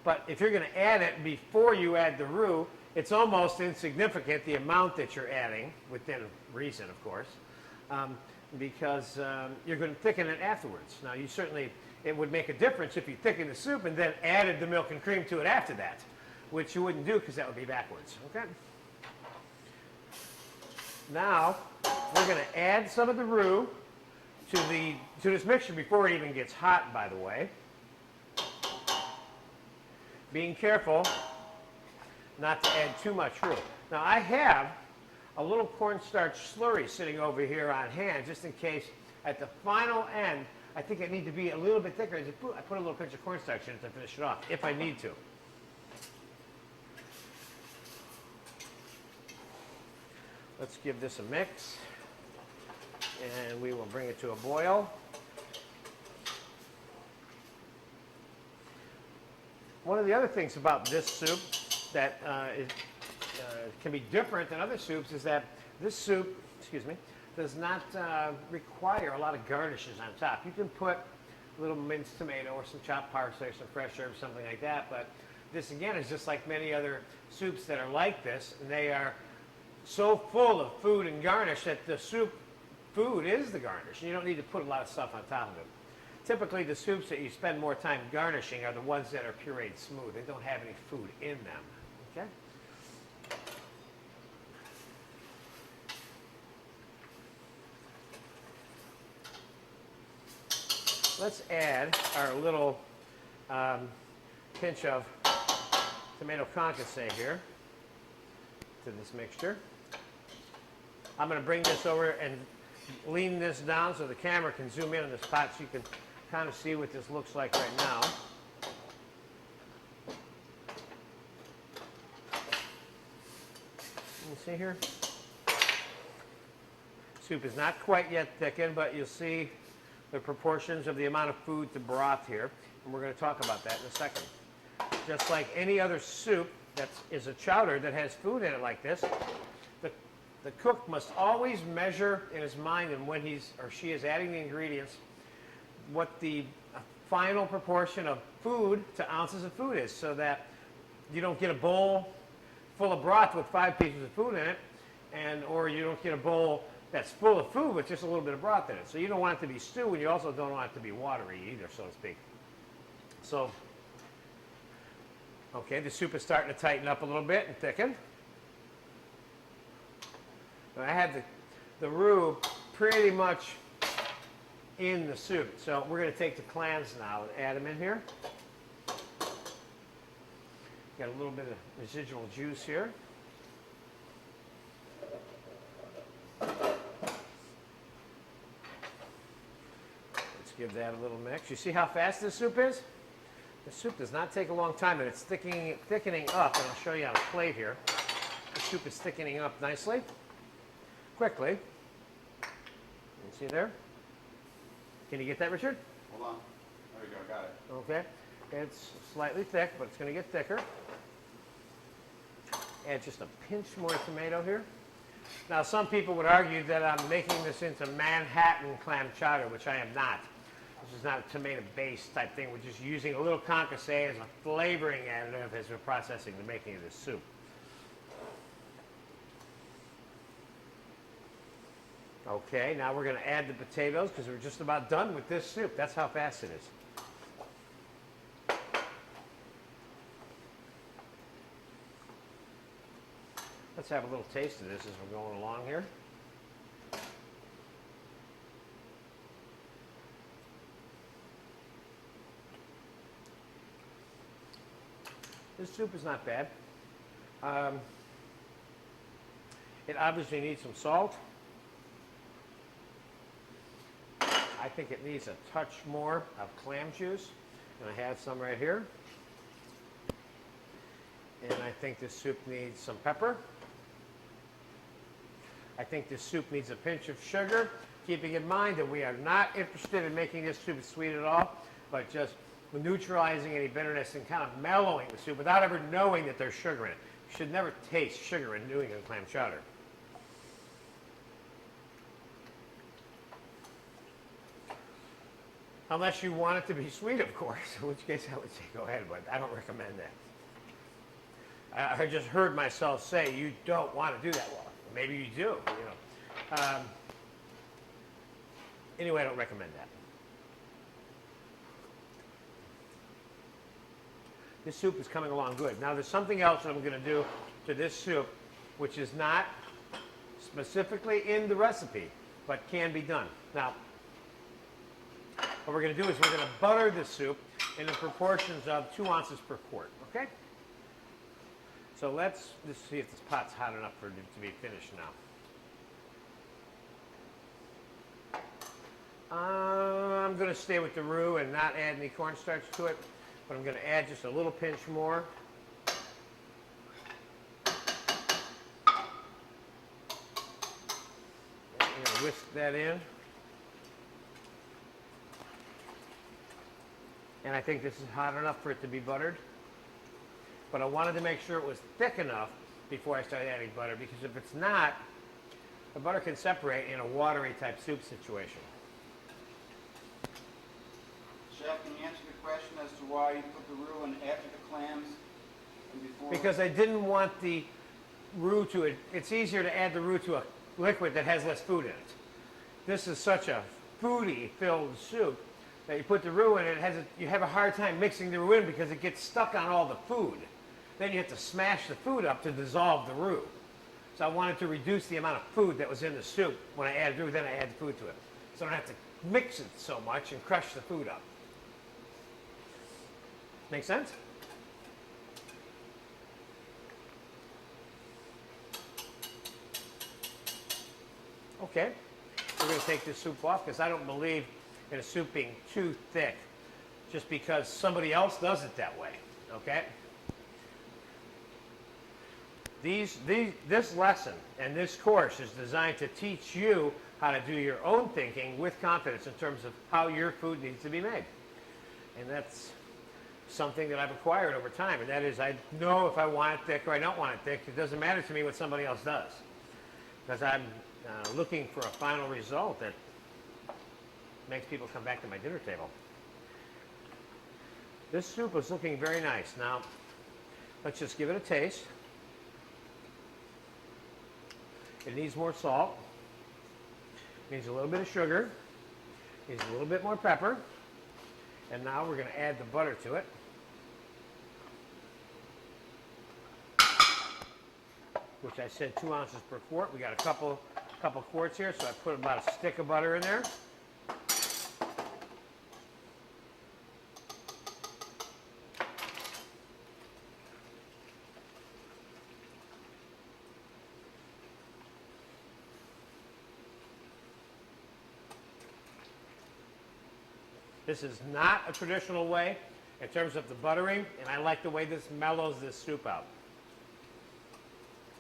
But if you're going to add it before you add the roux, it's almost insignificant, the amount that you're adding, within reason, of course, because you're going to thicken it afterwards. Now, you certainly, it would make a difference if you thicken the soup and then added the milk and cream to it after that, which you wouldn't do because that would be backwards. Okay? Now, we're going to add some of the roux to this mixture before it even gets hot, by the way. Being careful not to add too much roux. Now, I have a little cornstarch slurry sitting over here on hand, just in case at the final end, I think I need to be a little bit thicker. I put a little pinch of cornstarch in it to finish it off, if I need to. Let's give this a mix, and we will bring it to a boil. One of the other things about this soup that can be different than other soups is that this soup, does not require a lot of garnishes on top. You can put a little minced tomato or some chopped parsley or some fresh herbs, something like that, but this again is just like many other soups that are like this, and they are so full of food and garnish that the soup food is the garnish. You don't need to put a lot of stuff on top of it. Typically, the soups that you spend more time garnishing are the ones that are pureed smooth. They don't have any food in them. Okay? Let's add our little pinch of tomato concassé here to this mixture. I'm going to bring this over and lean this down so the camera can zoom in on this pot so you can kind of see what this looks like right now. You see here? Soup is not quite yet thickened, but you'll see the proportions of the amount of food to broth here, and we're going to talk about that in a second. Just like any other soup that is a chowder that has food in it like this, the cook must always measure in his mind, and when he's or she is adding the ingredients, what the final proportion of food to ounces of food is, so that you don't get a bowl full of broth with 5 pieces of food in it, or you don't get a bowl that's full of food with just a little bit of broth in it. So you don't want it to be stew, and you also don't want it to be watery either, so to speak. So, okay, the soup is starting to tighten up a little bit and thicken. I had the roux pretty much in the soup. So we're going to take the clams now and add them in here. Got a little bit of residual juice here. Let's give that a little mix. You see how fast this soup is? The soup does not take a long time, and it's thickening up, and I'll show you on a plate here. The soup is thickening up nicely. Quickly. You see there? Can you get that, Richard? Hold on. There we go. Got it. Okay. It's slightly thick, but it's going to get thicker. Add just a pinch more tomato here. Now, some people would argue that I'm making this into Manhattan clam chowder, which I am not. This is not a tomato-based type thing. We're just using a little concassé as a flavoring additive as we're processing the making of this soup. Okay, now we're going to add the potatoes because we're just about done with this soup. That's how fast it is. Let's have a little taste of this as we're going along here. This soup is not bad. It obviously needs some salt. I think it needs a touch more of clam juice, and I have some right here. And I think this soup needs some pepper. I think this soup needs a pinch of sugar, keeping in mind that we are not interested in making this soup sweet at all, but just neutralizing any bitterness and kind of mellowing the soup without ever knowing that there's sugar in it. You should never taste sugar in New England clam chowder. Unless you want it to be sweet, of course, in which case I would say go ahead, but I don't recommend that. I just heard myself say you don't want to do that. Well, maybe you do, you know. Anyway, I don't recommend that. This soup is coming along good. Now, there's something else that I'm going to do to this soup, which is not specifically in the recipe, but can be done. Now, what we're going to do is we're going to butter the soup in the proportions of 2 ounces per quart, okay? So let's just see if this pot's hot enough for it to be finished now. I'm going to stay with the roux and not add any cornstarch to it, but I'm going to add just a little pinch more. I'm going to whisk that in. And I think this is hot enough for it to be buttered. But I wanted to make sure it was thick enough before I started adding butter, because if it's not, the butter can separate in a watery type soup situation. Chef, can you answer the question as to why you put the roux in after the clams and before? Because I didn't want the roux to it. It's easier to add the roux to a liquid that has less food in it. This is such a foodie-filled soup that you put the roux in, you have a hard time mixing the roux in because it gets stuck on all the food. Then you have to smash the food up to dissolve the roux. So I wanted to reduce the amount of food that was in the soup when I added roux, then I add the food to it. So I don't have to mix it so much and crush the food up. Make sense? Okay, we're going to take this soup off because I don't believe in a soup being too thick just because somebody else does it that way, okay? This lesson and this course is designed to teach you how to do your own thinking with confidence in terms of how your food needs to be made. And that's something that I've acquired over time, and that is I know if I want it thick or I don't want it thick. It doesn't matter to me what somebody else does, because I'm looking for a final result that makes people come back to my dinner table. This soup is looking very nice. Now, let's just give it a taste. It needs more salt. It needs a little bit of sugar. It needs a little bit more pepper. And now we're going to add the butter to it. Which I said 2 ounces per quart. We got a couple quarts here, so I put about a stick of butter in there. This is not a traditional way in terms of the buttering, and I like the way this mellows this soup out.